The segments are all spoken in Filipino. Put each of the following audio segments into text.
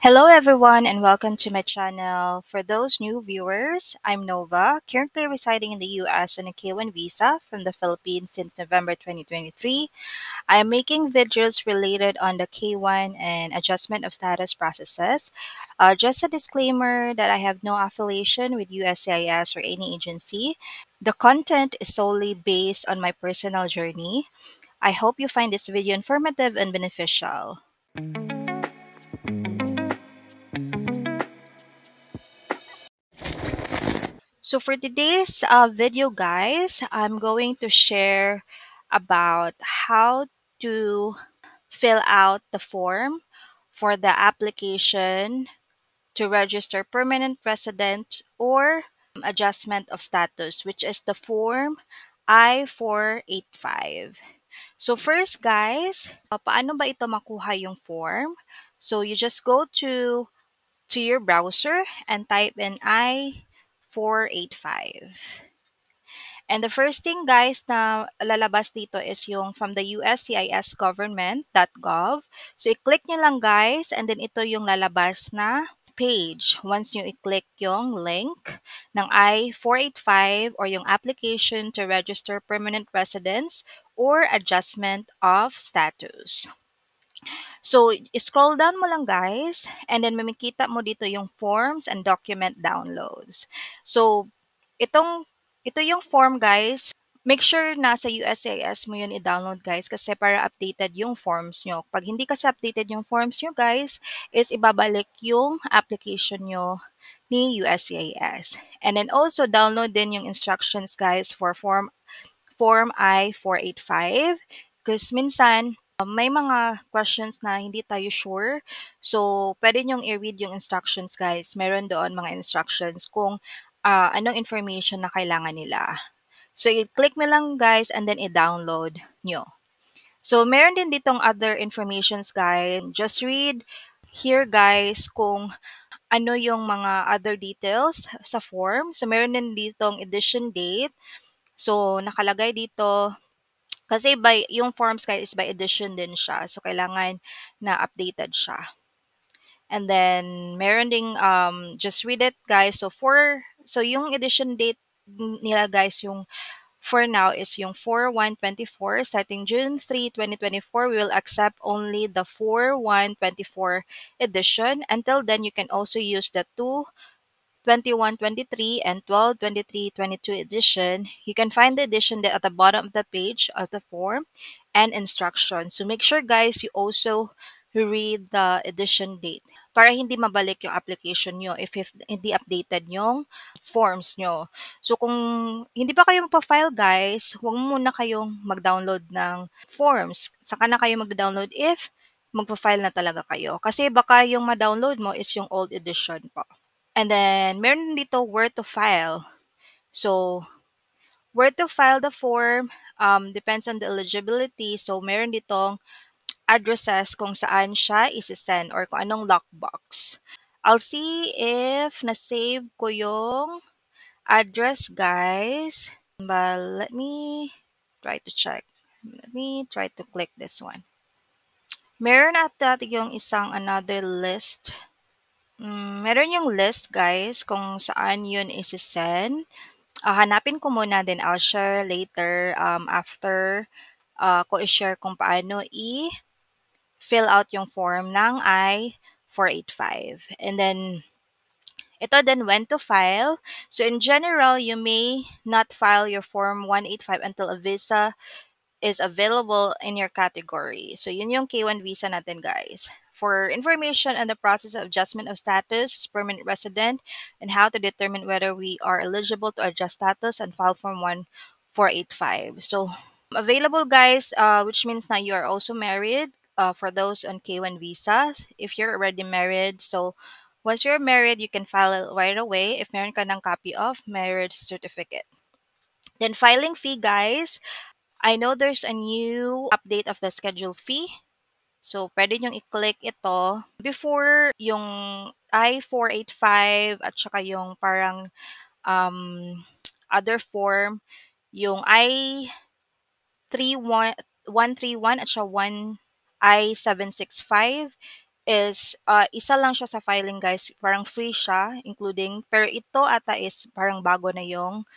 Hello, everyone, and welcome to my channel. For those new viewers, I'm Nova, currently residing in the US on a K1 visa from the Philippines since November 2023. I am making videos related on the K1 and adjustment of status processes. Just a disclaimer that I have no affiliation with USCIS or any agency. The content is solely based on my personal journey. I hope you find this video informative and beneficial. So for today's video, guys, I'm going to share about how to fill out the form for the application to register permanent resident or adjustment of status, which is the form I-485. So first, guys, paano ba ito makuha yung form? So you just go to your browser and type in I-485. And the first thing, guys, na lalabas dito is yung from the USCIS government.gov. So i-click nyo lang, guys, and then ito yung lalabas na page. Once nyo i-click yung link ng I-485 or yung application to register permanent residence or adjustment of status. So, scroll down mo lang, guys, and then makikita mo dito yung forms and document downloads. So, itong ito yung form, guys. Make sure nasa USCIS mo yun i-download, guys, kasi para updated yung forms nyo. Pag hindi kasi updated yung forms nyo, guys, is ibabalik yung application nyo ni USCIS. And then also, download din yung instructions, guys, for Form I-485. Because minsan, may mga questions na hindi tayo sure. So, pwede nyong i-read yung instructions, guys. Meron doon mga instructions kung anong information na kailangan nila. So, i-click mo lang, guys, and then i-download nyo. So, meron din ditong other informations, guys. Just read here, guys, kung ano yung mga other details sa form. So, meron din ditong edition date. So, nakalagay dito kasi yung forms, guys, is by edition din siya. So, kailangan na updated siya. And then, meron ding, just read it, guys. So yung edition date nila, guys, yung for now is yung 4/1/24. Starting June 3, 2024, we will accept only the 4/1/24 edition. Until then, you can also use the 2/21/23 and 12/23/22 edition. You can find the edition at the bottom of the page of the form and instructions. So make sure, guys, you also read the edition date para hindi mabalik yung application nyo if hindi updated yung forms nyo. So kung hindi pa kayo magpa-file, guys, huwag muna kayong mag-download ng forms. Saka na kayo mag-download if magpa-file na talaga kayo. Kasi baka yung ma-download mo is yung old edition po. And then, meron dito where to file. So, where to file the form depends on the eligibility. So, meron ditong addresses kung saan siya isi-send or kung anong lockbox. I'll see if na-save ko yung address, guys. But let me try to check. Let me try to click this one. Meron ata yung isang another list. Meron yung list, guys, kung saan yun isi-send. Hanapin ko muna, then I'll share later after ko i-share kung paano i-fill out yung form ng I-485. And then, ito then when to file. So in general, you may not file your form 185 until a visa is available in your category. So yun yung K1 visa natin, guys. For information on the process of adjustment of status as permanent resident and how to determine whether we are eligible to adjust status and file form 1485. So available, guys, which means na you are also married for those on K1 visa. If you're already married, so once you're married, you can file it right away if meron ka ng copy of marriage certificate. Then filing fee, guys. I know there's a new update of the schedule fee. So, pwede nyong i-click ito before yung I-485 at saka yung parang um, other form, yung I-131 at saka I-765 is isa lang siya sa filing guys, parang free siya including, pero ito ata is parang bago na yung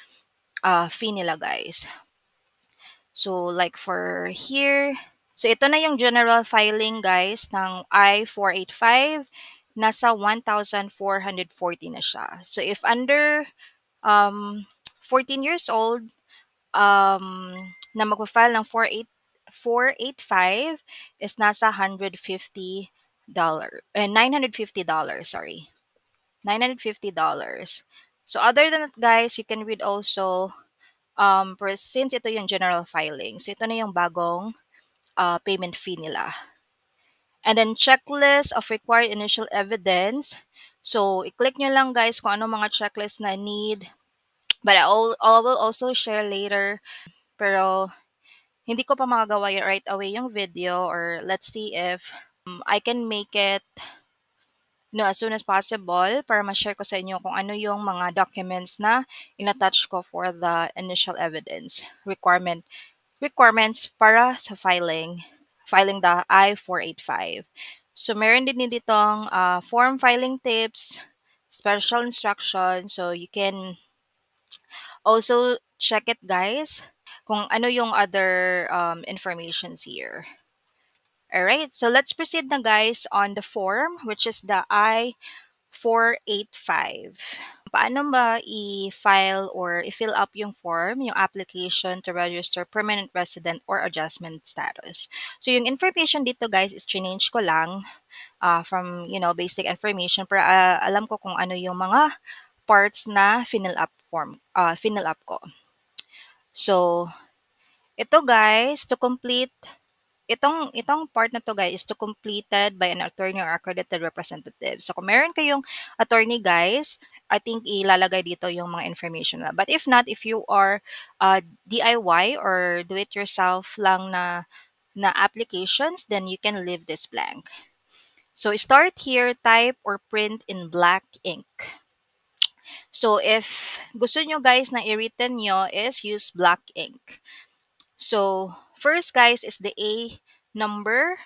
fee nila guys. So like for here, so ito na yung general filing guys ng I-485, nasa 1,440 na siya. So if under 14 years old, na magpa-file ng 485 is nasa $950, sorry. $950. So other than that guys, you can read also since ito yung general filing. So ito na yung bagong payment fee nila. And then checklist of required initial evidence. So i-click nyo lang guys kung ano mga checklist na need. But I will also share later. Pero hindi ko pa magagawa right away yung video, or let's see if I can make it as soon as possible para ma-share ko sa inyo kung ano yung mga documents na in-attach ko for the initial evidence requirements para sa filing the I-485. So meron din ditong form filing tips, special instructions, so you can also check it guys kung ano yung other informations here. Alright, so let's proceed na guys on the form, which is the I-485. Paano ba i-file or i-fill up yung form, yung application to register permanent resident or adjustment status? So yung information dito guys is change ko lang from, basic information para alam ko kung ano yung mga parts na final up ko. So, ito guys, itong part na to guys is to completed by an attorney or accredited representative. So kung meron kayong attorney guys, I think ilalagay dito yung mga information na. But if not, if you are DIY or do it yourself lang na applications, then you can leave this blank. So start here, type or print in black ink. So if gusto nyo guys na i-written nyo is use black ink. So first guys is the A number.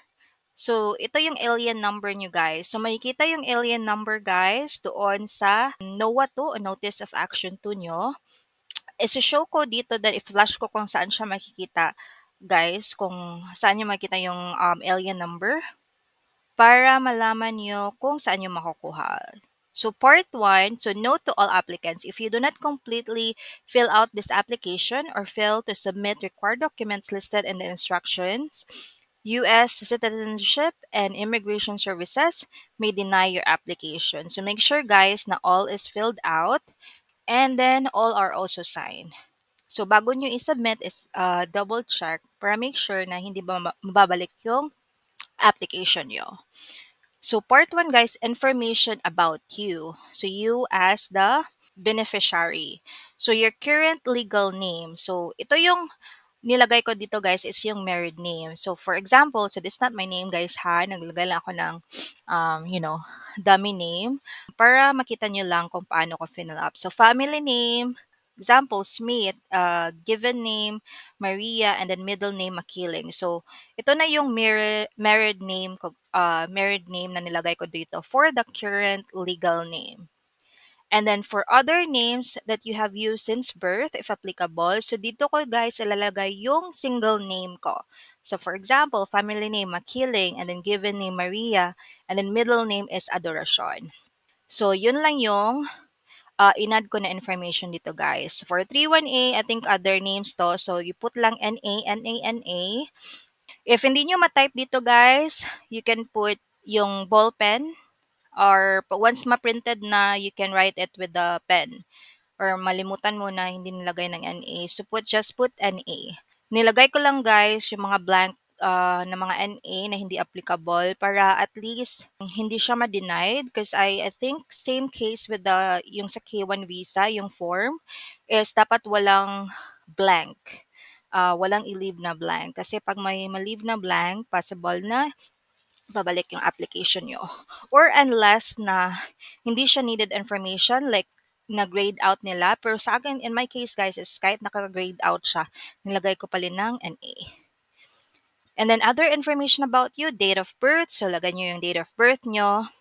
So, ito yung alien number nyo guys. So, makikita yung alien number guys doon sa NOA 2 o Notice of Action 2 nyo. Isi-show ko dito that i-flash ko kung saan siya makikita guys, kung saan nyo makikita yung alien number para malaman nyo kung saan nyo makukuha. So, part 1, so note to all applicants, if you do not completely fill out this application or fail to submit required documents listed in the instructions, U.S. Citizenship and Immigration Services may deny your application. So, make sure guys na all is filled out and then all are also signed. So, bago nyo i-submit is double check para make sure na hindi ba mababalik yung application nyo. So, part 1 guys, information about you. So, you as the beneficiary. So, your current legal name. So, ito yung nilagay ko dito guys is yung married name. So, for example, so this is not my name guys ha. Naglagay lang ako ng, dummy name para makita nyo lang kung paano ko fill up. So, family name, example, Smith, given name, Maria, and then middle name, Makiling. So, ito na yung married name na nilagay ko dito for the current legal name. And then for other names that you have used since birth, if applicable, so dito ko guys ilalagay yung single name ko. So for example, family name Makiling, and then given name Maria, and then middle name is Adoracion. So yun lang yung inad ko na information dito guys. For 31A, I think other names to. So you put lang NA, NA, NA. If hindi nyo ma-type dito guys, you can put yung ball pen, or once ma-printed na, you can write it with the pen. Or malimutan mo na hindi nilagay ng NA. So just put NA. Nilagay ko lang guys yung mga blank na mga NA na hindi applicable para at least hindi siya ma-denied, because I think same case with yung sa K1 visa, yung form is dapat walang blank. Walang i-leave na blank. Kasi pag may ma-leave na blank, possible na babalik yung application nyo. Or unless na hindi siya needed information, like na-grade out nila. Pero sa akin, in my case guys, is kahit naka-grade out siya, nilagay ko pa rin ng NA. And then other information about you, date of birth. So lagay nyo yung date of birth nyo.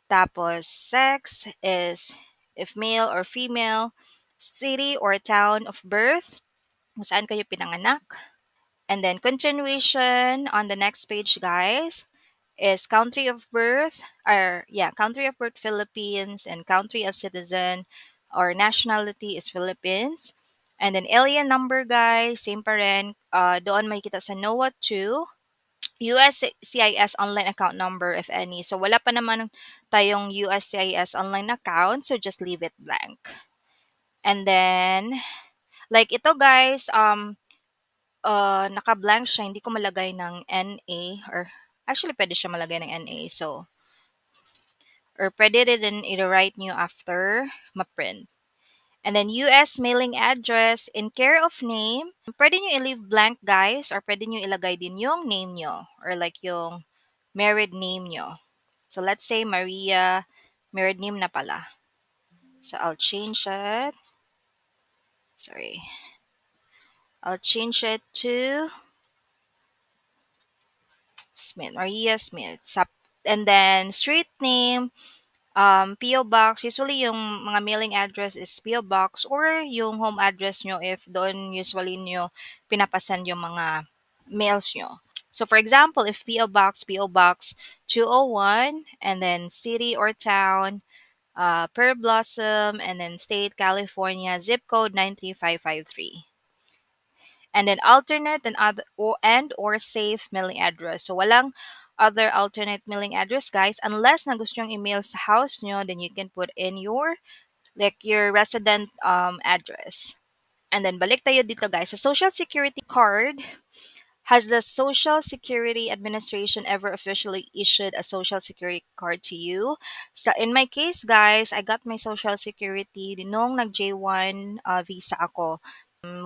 Tapos sex is if male or female. City or town of birth, kung saan kayo pinanganak. And then continuation on the next page, guys, is country of birth, or yeah, country of birth Philippines, and country of citizen or nationality is Philippines. And then alien number, guys, same pa rin. Doon makikita sa NOAA 2. USCIS online account number, if any. So, wala pa naman tayong USCIS online account, so just leave it blank. And then, like ito guys, naka-blank siya, hindi ko malagay ng NA, or actually pwede siya malagay ng NA, so, or pwede rin i-write nyo after ma-print. And then US mailing address in care of name, pwede nyo i-leave blank guys, or pwede nyo ilagay din yung name nyo, or like yung married name nyo. So let's say Maria, married name na pala. So I'll change it. Sorry. I'll change it to Smith, Maria Smith. And then street name, PO Box. Usually yung mga mailing address is PO Box, or yung home address nyo if doon usually nyo pinapasend yung mga mails nyo. So for example, if PO Box 201, and then city or town, Per Blossom, and then state California, zip code 93553. And then alternate and or safe mailing address. So walang other alternate mailing address guys, unless na gusto yung email sa house nyo, then you can put in your your resident address. And then balik tayo dito guys. Sa social security card, has the Social Security Administration ever officially issued a Social Security card to you? So in my case, guys, I got my Social Security nung nag-J1 visa ako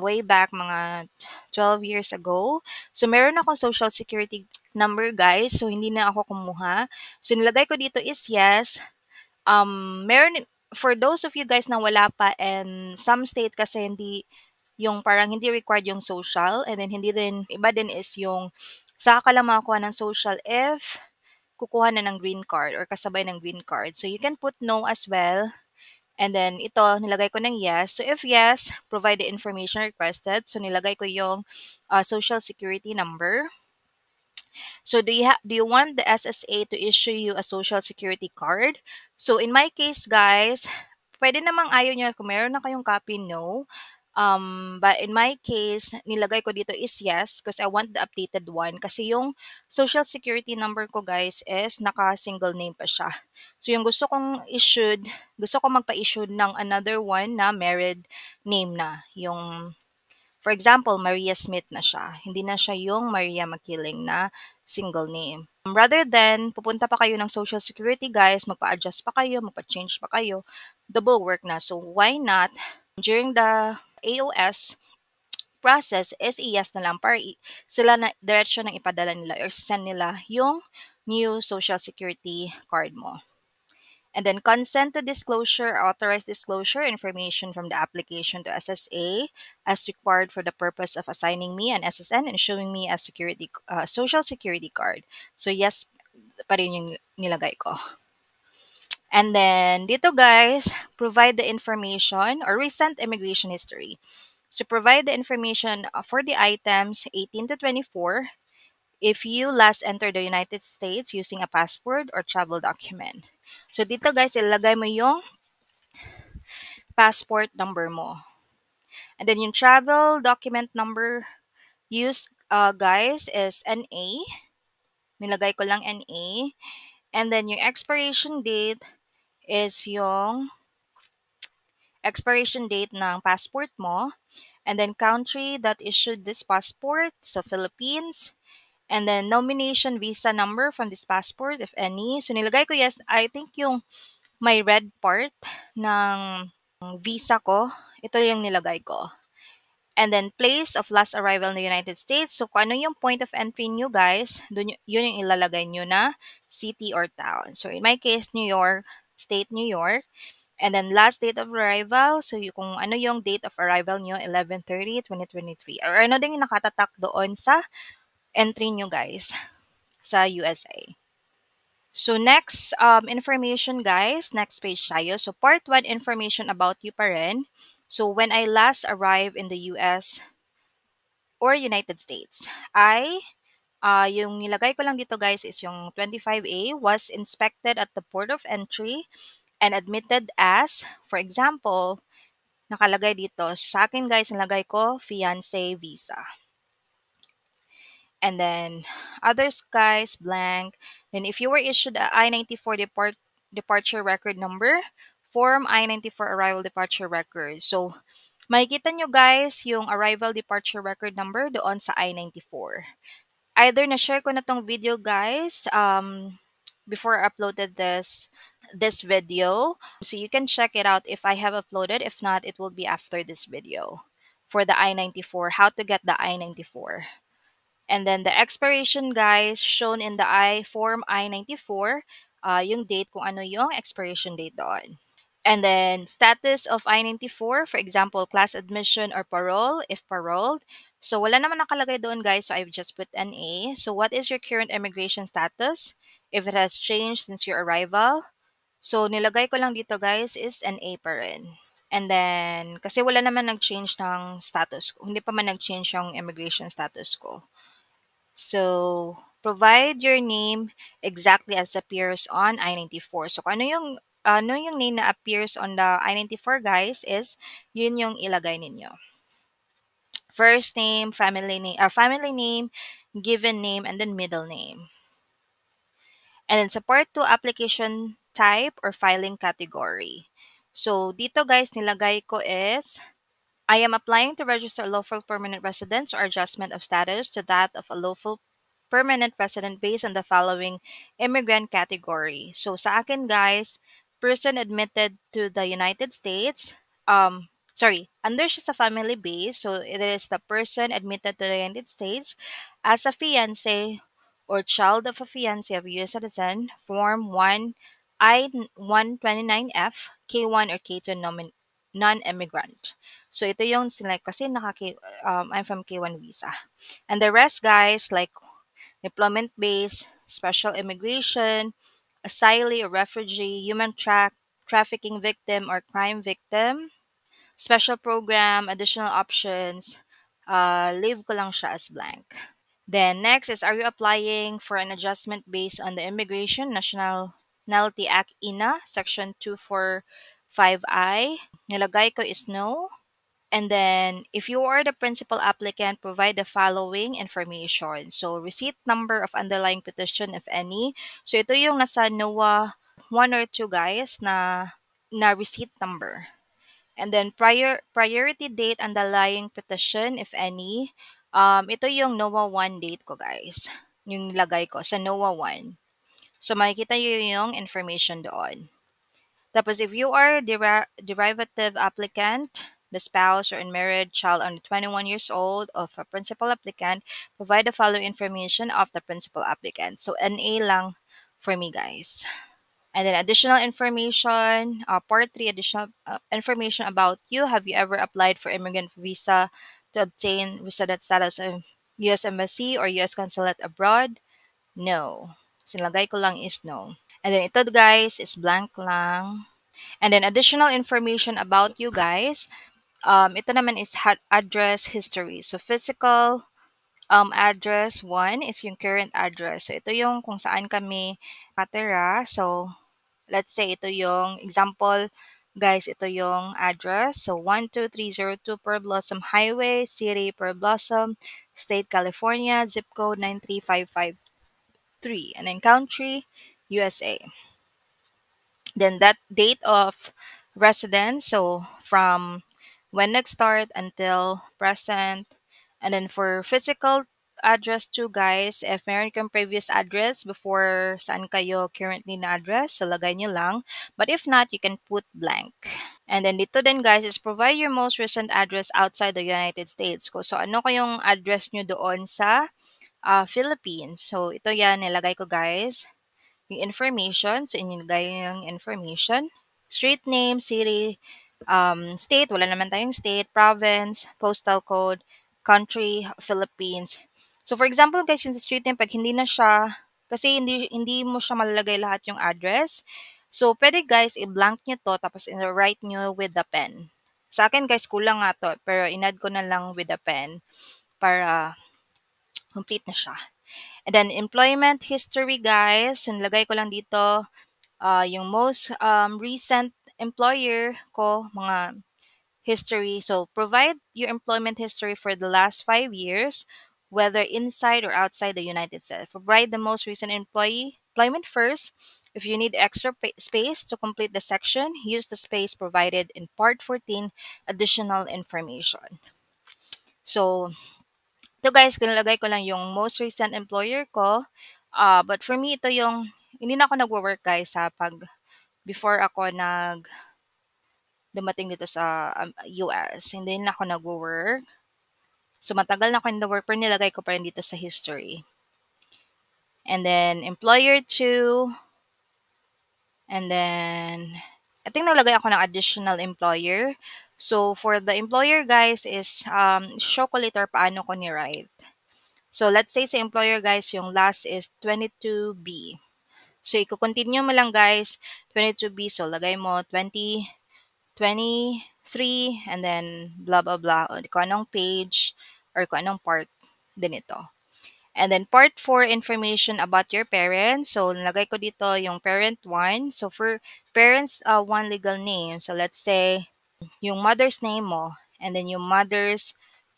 way back mga 12 years ago. So meron ako Social Security number, guys. So hindi na ako kumuha. So nilagay ko dito is yes. Meron for those of you guys na wala pa, and some state kasi hindi yung parang hindi required yung social, and then hindi din, iba din is yung saka ka lang makakuha ng social if kukuha na ng green card or kasabay ng green card. So you can put no as well. And then ito, nilagay ko ng yes. So if yes, provide the information requested. So nilagay ko yung social security number. So do you want the SSA to issue you a social security card? So in my case, guys, pwede namang ayaw nyo kung meron na kayong copy, no. But in my case, nilagay ko dito is yes because I want the updated one. Kasi yung social security number ko, guys, is naka-single name pa siya. So yung gusto ko magpa-issue ng another one na married name na. Yung for example, Maria Smith na siya. Hindi na siya yung Maria Makiling na single name. Rather than pupunta pa kayo ng Social Security, guys, magpa-adjust pa kayo, magpa-change pa kayo, double work na. So why not during the AOS process is i-yes na lang para sila na diretsyo nang ipadala nila or send nila yung new Social Security card mo. And then consent to disclosure, authorized disclosure information from the application to SSA as required for the purpose of assigning me an SSN and issuing me a social security card. So yes pa rin yung nilagay ko. And then dito guys, provide the information or recent immigration history. So provide the information for the items 18 to 24 if you last entered the United States using a passport or travel document. So dito guys, ilagay mo yung passport number mo. And then yung travel document number used guys is NA. Nilagay ko lang NA. And then yung expiration date is yung expiration date ng passport mo. And then country that issued this passport, so Philippines. And then nomination visa number from this passport, if any. So nilagay ko yes, I think yung may red part ng visa ko, ito yung nilagay ko. And then place of last arrival in the United States. So kung ano yung point of entry nyo guys, yun yung ilalagay nyo na city or town. So in my case, New York, state New York. And then last date of arrival, so kung ano yung date of arrival nyo, 11/30/2023. Or ano din yung nakatatak doon sa entry nyo guys sa USA. So next information guys, next page tayo. So part 1 information about you pa rin. So when I last arrived in the US or United States, yung nilagay ko lang dito guys is yung 25A was inspected at the port of entry and admitted as, for example, nakalagay dito. Sa akin guys, nilagay ko fiancé visa. And then others guys, blank. Then if you were issued a I-94 departure record number, form I-94 arrival departure record. So, makikita nyo guys yung arrival departure record number doon sa I-94. Either na-share ko na tong video guys before I uploaded this video. So you can check it out if I have uploaded. If not, it will be after this video for the I-94, how to get the I-94. And then the expiration guys shown in the form I-94, yung date kung ano yung expiration date doon. And then status of I-94, for example, class admission or parole, if paroled. So wala naman nakalagay doon guys, so I've just put NA. So what is your current immigration status? If it has changed since your arrival. So nilagay ko lang dito guys is NA pa rin. And then, kasi wala naman nag-change ng status ko. Hindi pa man nag-change yung immigration status ko. So, provide your name exactly as appears on I-94. So, kung ano yung name na appears on the I-94 guys is yun yung ilagay ninyo. First name, family name, given name, and then middle name. And then sa part 2, application type or filing category. So, dito guys, nilagay ko is I am applying to register a lawful permanent residence or adjustment of status to that of a lawful permanent resident based on the following immigrant category. So sa akin guys, person admitted to the United States, under siya sa family base, so it is the person admitted to the United States as a fiance or child of a fiance of a U.S. citizen, Form 1, I-129F, K1 or K2 non-immigrant. So ito yung select kasi I'm from K1 visa. And the rest guys like deployment base, special immigration, asylee or refugee, trafficking victim or crime victim, special program, additional options, leave ko lang siya as blank. Then next is, are you applying for an adjustment based on the Immigration Nationality Act INA, Section 245I? Nilagay ko is no. And then, if you are the principal applicant, provide the following information. So, receipt number of underlying petition, if any. So, ito yung nasa NOAA 1 or 2 guys na receipt number. And then, priority date underlying petition, if any. Ito yung NOAA 1 date ko guys. Yung lagay ko sa NOAA 1. So, makikita nyo yung information doon. Tapos, if you are derivative applicant, the spouse or unmarried child under 21 years old of a principal applicant, provide the following information of the principal applicant. So, NA lang for me, guys. And then additional information, part 3, additional information about you. Have you ever applied for immigrant visa to obtain resident status of U.S. Embassy or U.S. Consulate abroad? No. Sinlagay ko lang is no. And then ito guys is blank lang. And then additional information about you guys. Ito naman is address history. So physical address 1 is yung current address. So ito yung kung saan kami katira. So let's say ito yung example guys, ito yung address. So 12302 Pearl Blossom Highway, City Pearl Blossom, State California, zip code 93553, and then country USA. Then that date of residence, so from when nag-start until present. And then for physical address too, guys, if meron kang previous address before saan kayo currently na address, so lagay nyo lang. But if not, you can put blank. And then dito din, guys, is provide your most recent address outside the United States. So ano kayong address nyo doon sa Philippines? So ito yan, nilagay ko, guys. Yung information, so inilagay yung information. Street name, city, state, wala naman tayong state, province, postal code, country, Philippines. So for example guys, yung sa street name, pag hindi na siya, kasi hindi mo siya malalagay lahat yung address. So pwede guys, i-blank nyo to, tapos i-write nyo with the pen. Sa akin guys, kulang nga to, pero inad ko na lang with the pen para complete na siya. And then employment history guys, yung lagay ko lang dito, yung most recent employer ko, mga history. So provide your employment history for the last 5 years, whether inside or outside the United States. Provide the most recent employment first. If you need extra space to complete the section, use the space provided in Part 14, additional information. So, ito guys, kinalagay ko lang yung most recent employer ko. But for me, ito yung, hindi na ako nagwo-work guys sa pag, before ako dumating dito sa US, hindi na ako nagwo-work. So, matagal na ako in the work, pero nilagay ko pa rin dito sa history. And then, employer 2. And then, I think nalagay ako ng additional employer. So, for the employer, guys, is show ko later paano ko ni-write. So, let's say sa employer, guys, yung last is 22B. So, i-continue mo lang, guys, 22B. So, lagay mo 23, and then blah, blah, blah. O, kung anong page or kung anong part din ito. And then part 4, information about your parents. So, nalagay ko dito yung parent 1. So, for parents, 1 legal name. So, let's say, yung mother's name mo. And then yung mother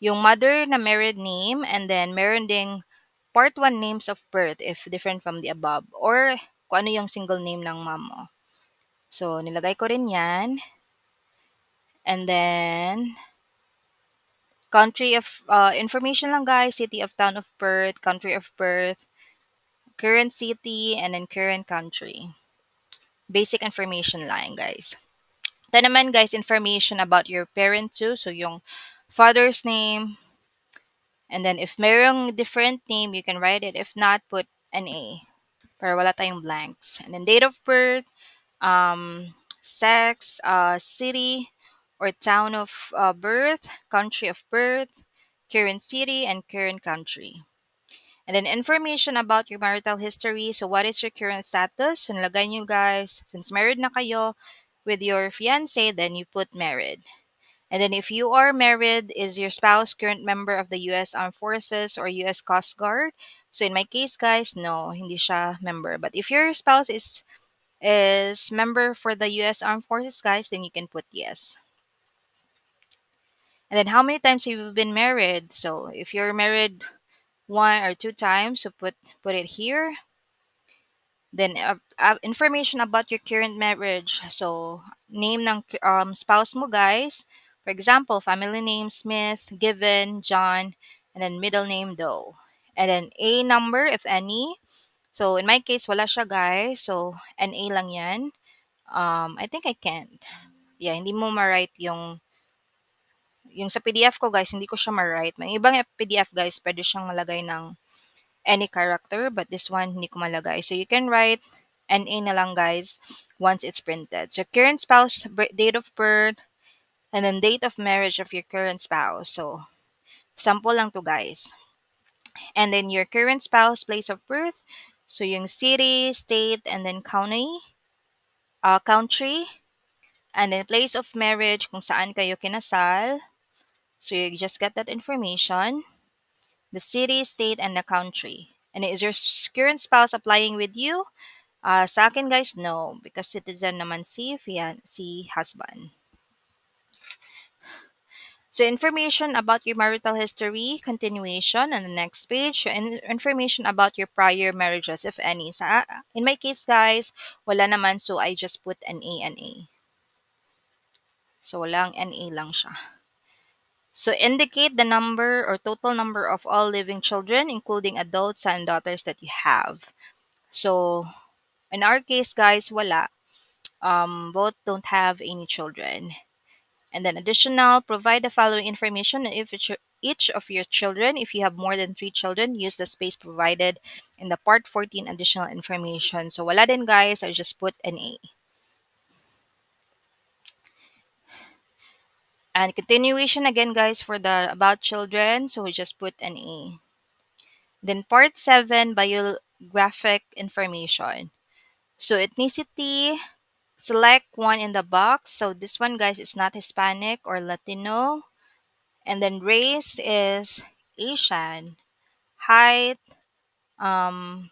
na married name. And then, meron ding part 1 names of birth if different from the above. Or, kung ano yung single name ng mom mo. So, nilagay ko rin yan. And then, country of, information lang guys, city of town of birth, country of birth, current city, and then current country. Basic information lang, guys. Then naman, guys, information about your parent too. So, yung father's name. And then, if merong different name, you can write it. If not, put an A. Para wala tayong blanks. And then, date of birth, sex, city or town of birth, country of birth, current city, and current country. And then information about your marital history. So what is your current status? So nilagay nyo guys, since married na kayo with your fiance, then you put married. And then if you are married, is your spouse current member of the U.S. Armed Forces or U.S. Coast Guard? So in my case guys, no, hindi siya member. But if your spouse is member for the U.S. Armed Forces guys, then you can put yes. And then how many times have you been married? So if you're married 1 or 2 times, so put it here. Then information about your current marriage. So name ng spouse mo guys. For example, family name Smith, given John, and then middle name Doe. And then A number if any. So in my case wala siya guys. So NA lang yan. I think I can't. Yeah, hindi mo ma-write yung sa PDF ko guys, hindi ko siya ma-write. May ibang PDF guys, pwede siyang malagay ng any character, but this one hindi ko malagay. So you can write NA na lang guys once it's printed. So current spouse, date of birth, and then date of marriage of your current spouse. So sample lang to guys. And then your current spouse, place of birth. So yung city, state, and then country. And then place of marriage kung saan kayo kinasal. So you just get that information. The city, state, and the country. And is your current spouse applying with you? Sa akin guys, no. Because citizen naman si husband. So information about your marital history, continuation on the next page, and information about your prior marriages, if any. In my case guys, wala naman, so I just put an A. So walang NA lang siya. So indicate the number or total number of all living children, including adult son and daughters that you have. So in our case, guys, wala. Both don't have any children. And then additional, provide the following information. If each of your children, if you have more than 3 children, use the space provided in the part 14 additional information. So wala din guys, I just put an A. And continuation again guys for the about children, so we just put an A. Then part 7, biographic information. So ethnicity, select one in the box. So this one, guys, is not Hispanic or Latino. And then race is Asian. Height, um,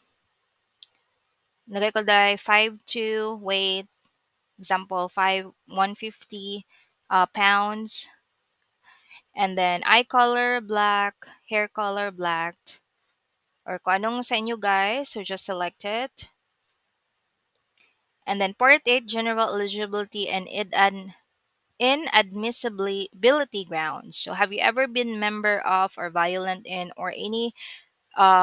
nagay ko dahil 5'2", weight, example, 150 pounds. And then eye color, black, hair color, black. Or kung anong sa inyo, guys. So just select it. And then part 8, general eligibility and inadmissibility grounds. So have you ever been member of or violent in or any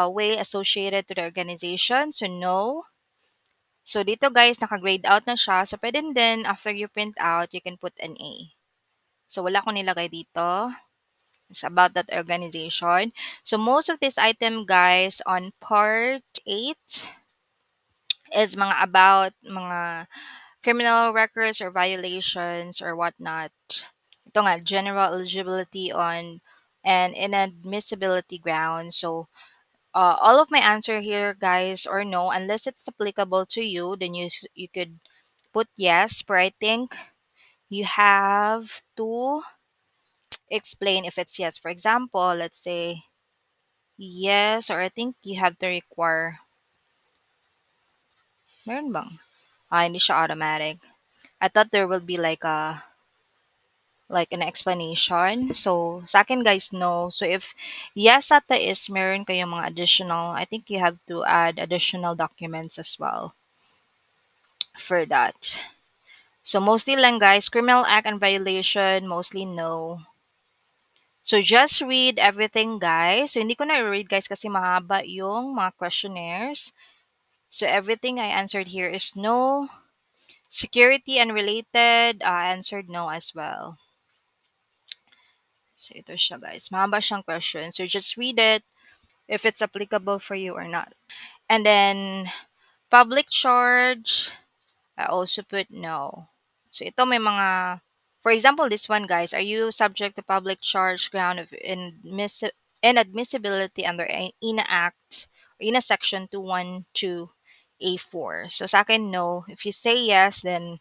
way associated to the organization? So no. So dito, guys, naka-grade out na siya. So pwede din after you print out, you can put an A. So wala ko nilagay dito. It's about that organization. So most of this item, guys, on part 8 is mga about mga criminal records or violations or whatnot. Ito nga, general eligibility on and inadmissibility grounds. So, all of my answer here, guys, or no, unless it's applicable to you, then you could put yes. But I think you have to explain if it's yes. For example, let's say yes, or I think you have to require. Meron bang? Hindi siya automatic. I thought there will be like an explanation. So, sa akin, guys, no. So, if yes ata is meron kayong mga additional, I think you have to add additional documents as well for that. So, mostly lang, guys, criminal act and violation, mostly no. So, just read everything, guys. So, hindi ko na read, guys, kasi mahaba yung mga questionnaires. So, everything I answered here is no. Security and related, answered no as well. So, ito siya, guys. Mahaba siyang question. So, just read it if it's applicable for you or not. And then, public charge, I also put no. So, ito may mga, for example, this one, guys, are you subject to public charge ground of inadmissibility under INA Act, or INA Section 212A4? So, sa akin, no. If you say yes, then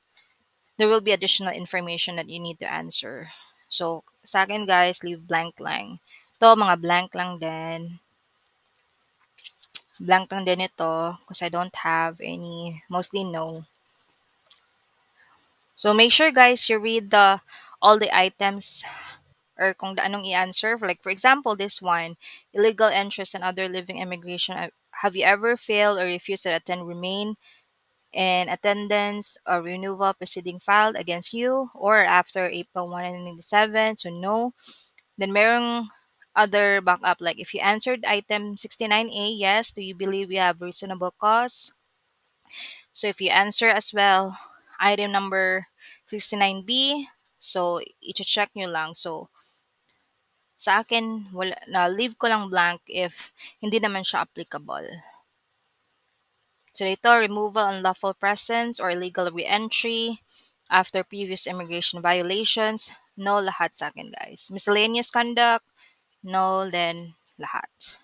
there will be additional information that you need to answer. So, sa akin, guys, leave blank lang. Ito, mga blank lang din. Blank lang din ito because I don't have any, mostly no. So make sure, guys, you read the all the items or kung anong i-answer. Like for example, this one, illegal interest and other living immigration. Have you ever failed or refused to attend remain in attendance or renewal proceeding filed against you or after April 1, 1997? So no. Then merong other backup like if you answered item 69A, yes, do you believe you have reasonable cause? So if you answer as well, item number 69B, so i-check nyo lang. So sa akin, wala, na leave ko lang blank if hindi naman siya applicable. So dito, removal, unlawful presence, or illegal re-entry after previous immigration violations, no lahat sa akin, guys. Miscellaneous conduct, no, then lahat.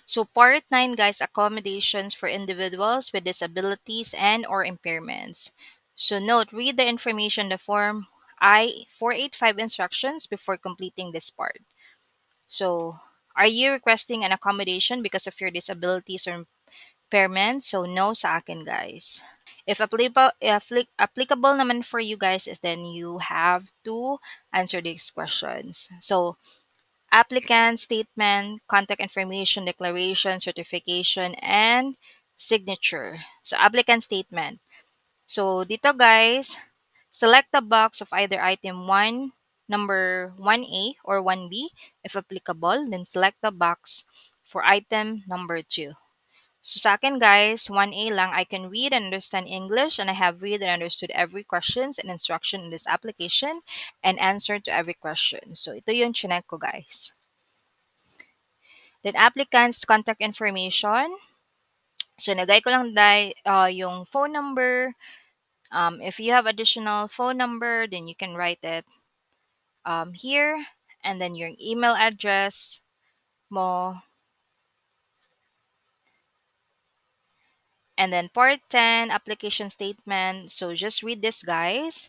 So part 9, guys, accommodations for individuals with disabilities and or impairments. So note, read the information in the form I-485 instructions before completing this part. So are you requesting an accommodation because of your disabilities or impairments? So no sa akin, guys. If applicable naman for you guys is then you have to answer these questions. So applicant statement, contact information, declaration, certification, and signature. So, applicant statement. So, dito, guys, select the box of either item 1, number 1A or 1B if applicable. Then, select the box for item number 2. So, sa akin, guys, 1A lang, I can read and understand English and I have read and understood every questions and instruction in this application and answer to every question. So, ito yung chinek ko, guys. Then applicant's contact information. So nagay ko lang yung phone number. If you have additional phone number, then you can write it here. And then your email address mo. And then part 10, application statement. So just read this, guys.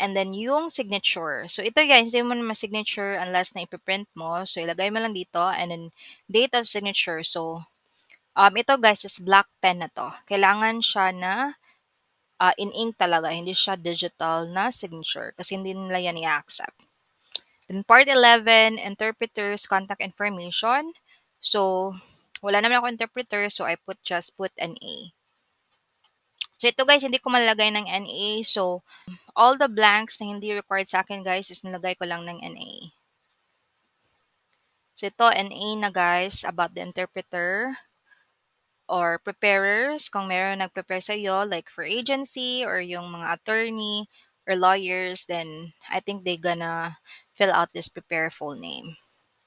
And then yung signature. So ito guys, hindi mo naman signature unless na ipiprint mo. So ilagay mo lang dito. And then date of signature. So ito guys is black pen na to. Kailangan siya na in ink talaga. Hindi siya digital na signature. Kasi hindi nila yan i-accept. Then part 11, interpreter's contact information. So wala naman ako interpreter. So I just put an A. So ito guys, hindi ko malagay ng NA. So all the blanks na hindi required sa akin guys is nilagay ko lang ng NA. So ito NA na guys about the interpreter or preparers. Kung meron nag-prepare sa iyo like for agency or yung mga attorney or lawyers, then I think they gonna fill out this prepare full name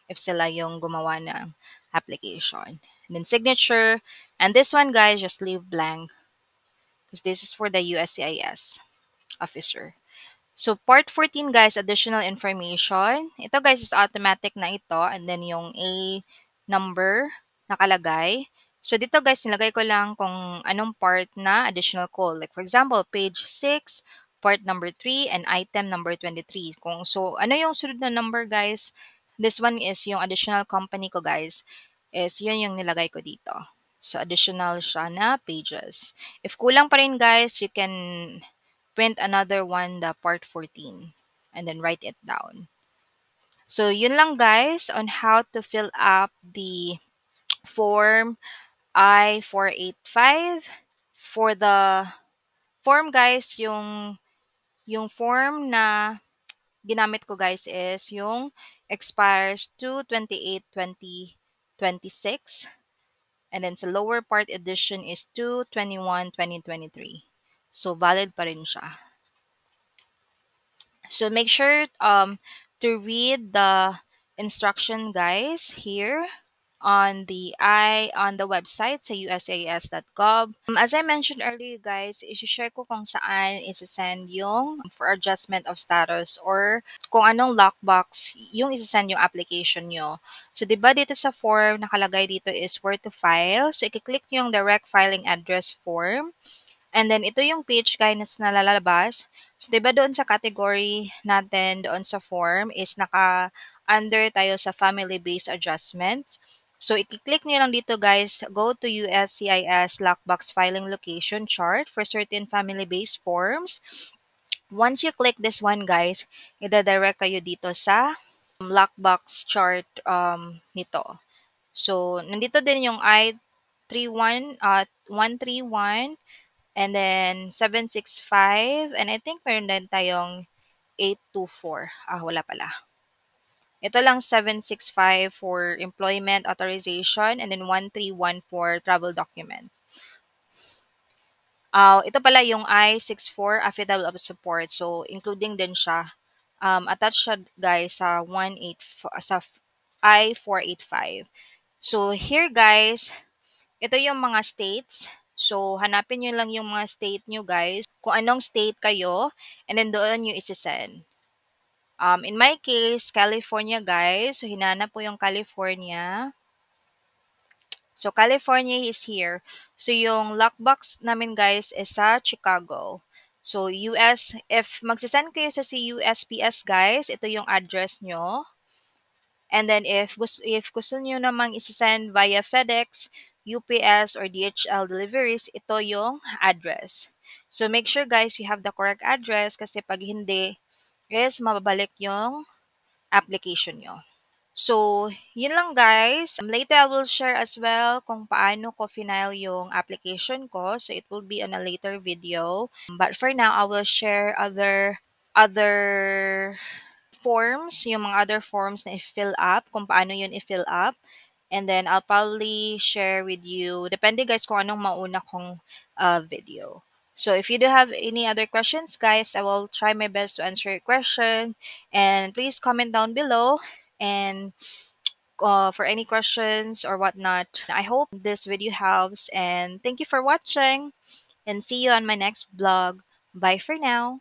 if sila yung gumawa ng application. And then signature. And this one guys, just leave blank because this is for the USCIS officer. So, part 14, guys, additional information. Ito, guys, is automatic na ito. And then, yung A number nakalagay. So, dito, guys, nilagay ko lang kung anong part na additional call. Like, for example, page 6, part number 3, and item number 23. So, ano yung sunod na number, guys? This one is yung additional company ko, guys. Is yun yung nilagay ko dito. So, additional siya na pages. If kulang pa rin, guys, you can print another one, the part 14, and then write it down. So, yun lang guys on how to fill up the form I-485. For the form guys, yung form na ginamit ko guys is yung expires 2/28/2026. And then sa lower part edition is 2/21/2023. So, valid pa rin siya. So make sure to read the instruction guys here on the website sa usas.gov. As I mentioned earlier guys, i-share ko kung saan isi-send yung for adjustment of status or kung anong lockbox yung isi-send yung application nyo. So 'di ba dito sa form nakalagay dito is where to file. So i-click nyo yung direct filing address form. And then, ito yung page guys na lalabas. So, diba doon sa category natin, doon sa form, is naka-under tayo sa family-based adjustments. So, i-click nyo lang dito guys, go to USCIS lockbox filing location chart for certain family-based forms. Once you click this one guys, ida-direct kayo dito sa lockbox chart nito. So, nandito din yung I-131, 131, and then 765, and I think meron din tayong 824. Wala pala. Ito lang 765 for employment authorization and then 131 for travel document. Ito pala yung I-64 affidavit of support. So, including din siya. Attached siya guys sa I-485. So, here guys, ito yung mga states. So, hanapin nyo lang yung mga state nyo, guys. Kung anong state kayo, and then doon nyo isi-send. In my case, California, guys. So, hinanap po yung California. So, California is here. So, yung lockbox namin, guys, is sa Chicago. So, if magsisend kayo sa USPS, guys, ito yung address nyo. And then, if gusto nyo namang isi-send via FedEx, UPS or DHL deliveries, ito yung address. So, make sure guys you have the correct address kasi pag hindi, is mababalik yung application nyo. So, yun lang guys. Later, I will share as well kung paano ko final yung application ko. So, it will be on a later video. But for now, I will share other forms, yung mga other forms na i-fill up, kung paano yun i-fill up. And then, I'll probably share with you, depende guys kung anong mauna kong video. So, if you do have any other questions, guys, I will try my best to answer your question. And please comment down below. And for any questions or whatnot, I hope this video helps. And thank you for watching. And see you on my next vlog. Bye for now.